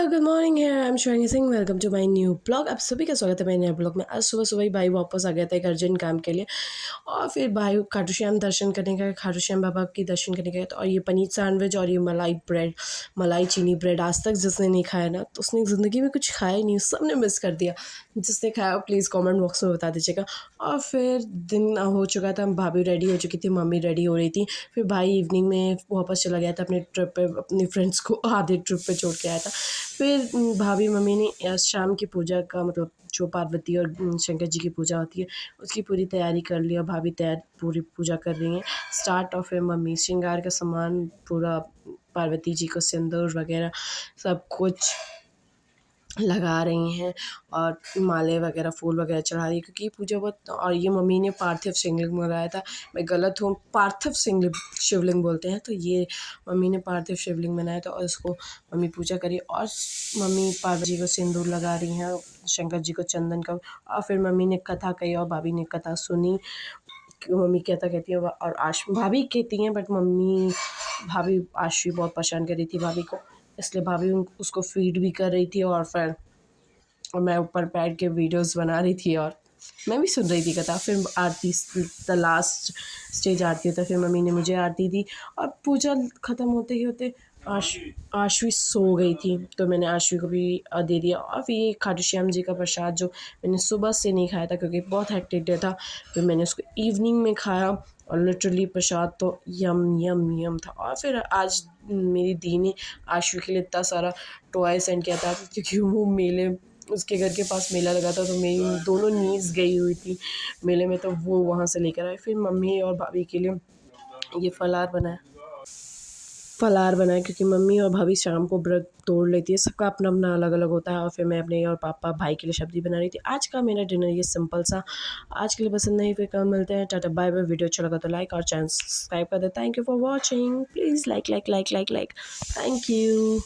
Good morning है। I am Shreyangi Singh. Welcome to my new blog. आप सभी का स्वागत है मेरे नए ब्लॉग में। आज सुबह सुबह ही भाई वापस आ गया था एक अर्जेंट काम के लिए और फिर भाई खाटू श्याम दर्शन करने गए, खाटू श्याम बाबा की दर्शन करने गए। तो और ये पनीर सैंडविच और ये मलाई ब्रेड, मलाई चीनी ब्रेड, आज तक जिसने नहीं खाया ना तो उसने ज़िंदगी में कुछ खाया ही नहीं, सबने मिस कर दिया। जिसने खाया प्लीज़ कॉमेंट बॉक्स में बता दीजिएगा। और फिर दिन हो चुका था, भाभी रेडी हो चुकी थी, मम्मी रेडी हो रही थी। फिर भाई इवनिंग में वापस चला गया था अपने ट्रिप पे, अपनी फ्रेंड्स को आधे ट्रिप पे छोड़ के आया था। फिर भाभी मम्मी ने शाम की पूजा का मतलब जो पार्वती और शंकर जी की पूजा होती है उसकी पूरी तैयारी कर ली और भाभी पूरी पूजा कर रही हैं स्टार्ट। और फिर मम्मी श्रृंगार का सामान पूरा, पार्वती जी को सिंदूर वगैरह सब कुछ लगा रही हैं और माले वगैरह फूल वगैरह चढ़ा रही है क्योंकि ये पूजा बहुत। और ये मम्मी ने पार्थिव शिवलिंग मंगाया था, मैं गलत हूँ, पार्थिव शिवलिंग बोलते हैं। तो ये मम्मी ने पार्थिव शिवलिंग बनाया था और उसको मम्मी पूजा करी और मम्मी पार्वती जी को सिंदूर लगा रही हैं, शंकर जी को चंदन का। और फिर मम्मी ने कथा कही और भाभी ने कथा सुनी। मम्मी कहता कहती है और भाभी कहती हैं, बट भाभी आशु बहुत परेशान कर रही थी भाभी को, इसलिए भाभी उसको फीड भी कर रही थी। और मैं ऊपर बैठ के वीडियोस बना रही थी और मैं भी सुन रही थी कथा। फिर आरती, द लास्ट स्टेज आरती होता है, फिर मम्मी ने मुझे आरती दी और पूजा ख़त्म होते ही होते आशु सो गई थी तो मैंने आशु को भी दे दिया। और फिर ये खाटू श्याम जी का प्रसाद जो मैंने सुबह से नहीं खाया था क्योंकि बहुत हेक्टिक डे था, फिर मैंने उसको इवनिंग में खाया और लिटरली प्रसाद तो यम यम यम था। और फिर आज मेरी दी ने आशु के लिए इतना सारा टॉय सेंड किया था क्योंकि वो मेले, उसके घर के पास मेला लगा था तो मेरी दोनों नीज़ गई हुई थी मेले में, तो वो वहाँ से लेकर आए। फिर मम्मी और भाभी के लिए ये फलार बनाया क्योंकि मम्मी और भाभी शाम को व्रत तोड़ लेती है, सबका अपना अपना अलग अलग होता है। और फिर मैं अपने और पापा भाई के लिए सब्ज़ी बना रही थी। आज का मेरा डिनर ये सिंपल सा। आज के लिए पसंद नहीं, फिर कल मिलते हैं। Tata bye bye. वीडियो अच्छा लगा तो लाइक और चैनल सब्सक्राइब कर दे। Thank you for watching. Please like like like like like. Thank you.